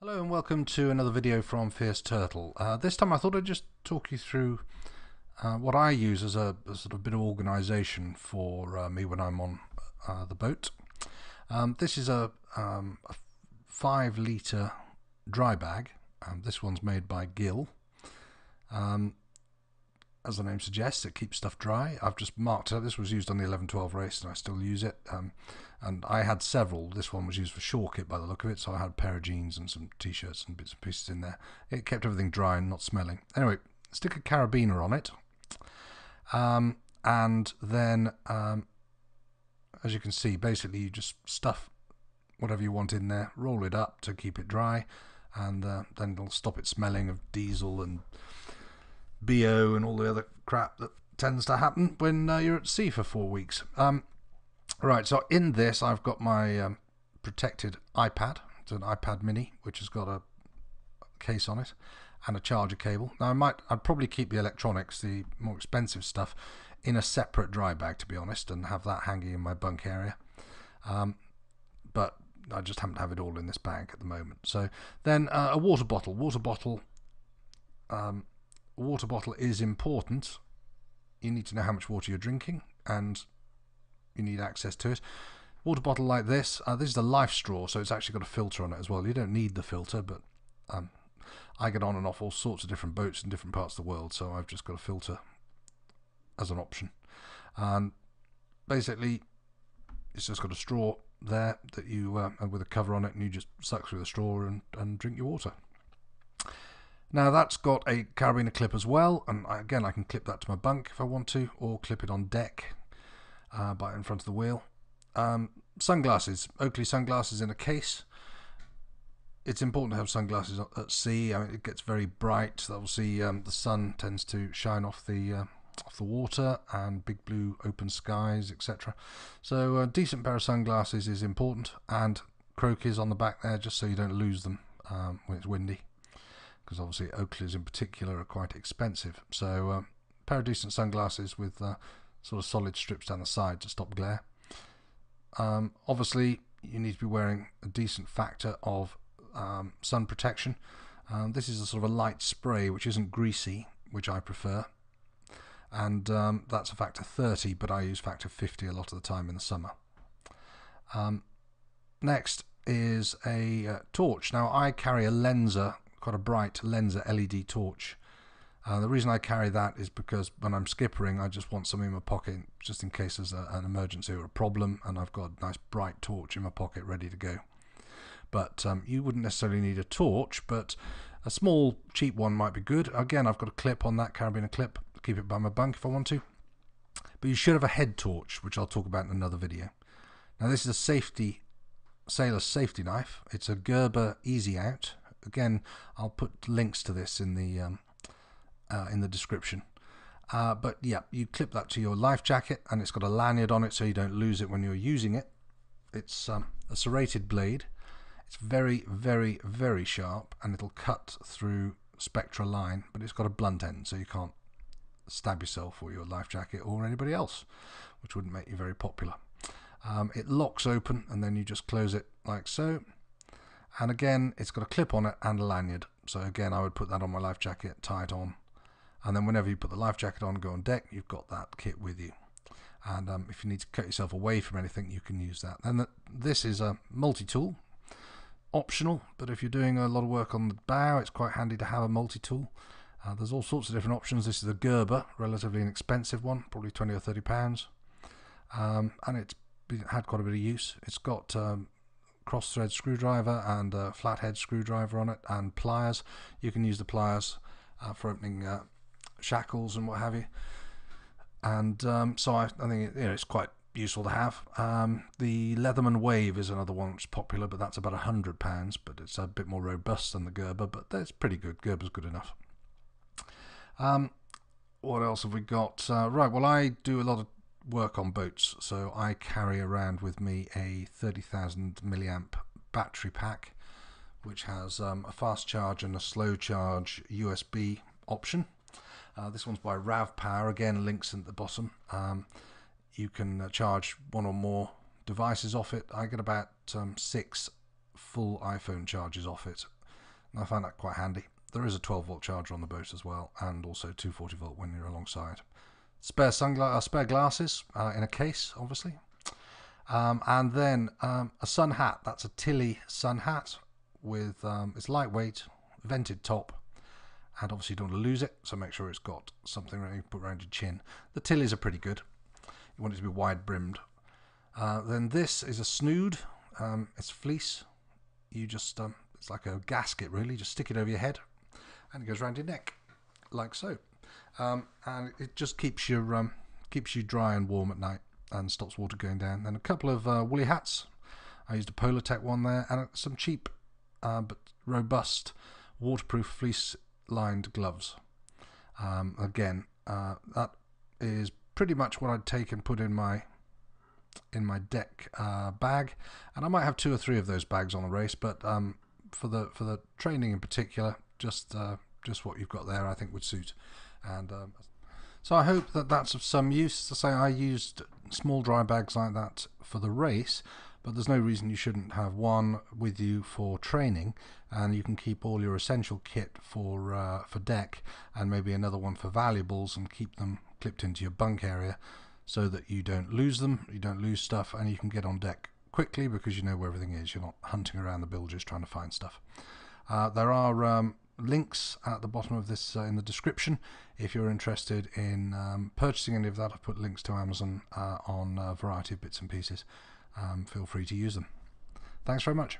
Hello and welcome to another video from Fierce Turtle. This time I thought I'd just talk you through what I use as a sort of bit of organisation for me when I'm on the boat. This is a 5 litre dry bag. This one's made by Gill. As the name suggests, it keeps stuff dry. I've just marked it. This was used on the 11-12 race and I still use it. And I had several. This one was used for shore kit by the look of it, so I had a pair of jeans and some t-shirts and bits and pieces in there. It kept everything dry and not smelling. Anyway, stick a carabiner on it. And then, as you can see, basically you just stuff whatever you want in there, roll it up to keep it dry, and then it'll stop it smelling of diesel and BO and all the other crap that tends to happen when you're at sea for 4 weeks. Right, so in this I've got my protected iPad. It's an iPad mini which has got a case on it and a charger cable. Now I'd probably keep the electronics, the more expensive stuff, in a separate dry bag, to be honest, and have that hanging in my bunk area. But I just happen to have it all in this bag at the moment. So then a water bottle. Water bottle is important. You need to know how much water you're drinking and you need access to it. Water bottle like this. This is a Life straw, so it's actually got a filter on it as well. You don't need the filter, but I get on and off all sorts of different boats in different parts of the world, so I've just got a filter as an option. And basically, it's just got a straw there that you with a cover on it, and you just suck through the straw and drink your water. Now that's got a carabiner clip as well, and again I can clip that to my bunk if I want to, or clip it on deck by in front of the wheel. Sunglasses, Oakley sunglasses in a case. It's important to have sunglasses at sea. I mean, it gets very bright. Obviously, the sun tends to shine off the water, and big blue open skies, etc. So a decent pair of sunglasses is important, and croquis on the back there, just so you don't lose them when it's windy, because obviously Oakleys in particular are quite expensive. So a pair of decent sunglasses with sort of solid strips down the side to stop glare. Obviously you need to be wearing a decent factor of sun protection. This is a sort of a light spray which isn't greasy, which I prefer, and that's a factor 30, but I use factor 50 a lot of the time in the summer. Next is a torch. Now I carry a Lenser, quite a bright Lenser LED torch. The reason I carry that is because when I'm skippering I just want something in my pocket just in case there's an emergency or a problem, and I've got a nice bright torch in my pocket ready to go. But you wouldn't necessarily need a torch, but a small cheap one might be good. Again, I've got a clip on that, carabiner clip, to keep it by my bunk if I want to. But you should have a head torch, which I'll talk about in another video. Now this is a sailor's safety knife. It's a Gerber Easy Out. Again, I'll put links to this in the description. But yeah, you clip that to your life jacket, and it's got a lanyard on it so you don't lose it when you're using it. It's a serrated blade. It's very, very, very sharp, and it'll cut through spectra line, but it's got a blunt end, so you can't stab yourself or your life jacket or anybody else, which wouldn't make you very popular. It locks open, and then you just close it like so. And again, it's got a clip on it and a lanyard. So again, I would put that on my life jacket, tie it on, and then whenever you put the life jacket on, go on deck, you've got that kit with you. And if you need to cut yourself away from anything, you can use that. And this is a multi-tool, optional, but if you're doing a lot of work on the bow, it's quite handy to have a multi-tool. There's all sorts of different options. This is a Gerber, relatively inexpensive one, probably 20 or 30 pounds, and it's had quite a bit of use. It's got cross thread screwdriver and a flathead screwdriver on it, and pliers. You can use the pliers for opening shackles and what have you. And so I think it's quite useful to have. The Leatherman Wave is another one which is popular, but that's about £100, but it's a bit more robust than the Gerber, but that's pretty good. Gerber's good enough. What else have we got? Right, well, I do a lot of work on boats, so I carry around with me a 30,000 milliamp battery pack, which has a fast charge and a slow charge USB option. This one's by Rav Power, again links at the bottom. You can charge one or more devices off it. I get about 6 full iPhone charges off it, I find that quite handy. There is a 12-volt charger on the boat as well, and also 240-volt when you're alongside. Spare glasses in a case, obviously. And then a sun hat. That's a Tilly sun hat with it's lightweight, vented top, and obviously you don't want to lose it, so make sure it's got something you can put around your chin. The Tillys are pretty good. You want it to be wide brimmed. Then this is a snood. It's fleece. You just it's like a gasket really. Just stick it over your head, and it goes around your neck, like so. And it just keeps you dry and warm at night and stops water going down. Then a couple of woolly hats. I used a Polar Tech one there, and some cheap but robust waterproof fleece lined gloves. Again, that is pretty much what I'd take and put in my deck bag, and I might have 2 or 3 of those bags on a race, but for the training in particular, just what you've got there I think would suit. And so I hope that that's of some use. To say, I used small dry bags like that for the race, but there's no reason you shouldn't have one with you for training, and you can keep all your essential kit for deck, and maybe another one for valuables, and keep them clipped into your bunk area so that you don't lose them, you don't lose stuff, and you can get on deck quickly because you know where everything is. You're not hunting around the bilges trying to find stuff. There are links at the bottom of this in the description if you're interested in purchasing any of that. I've put links to Amazon on a variety of bits and pieces. Feel free to use them. Thanks very much.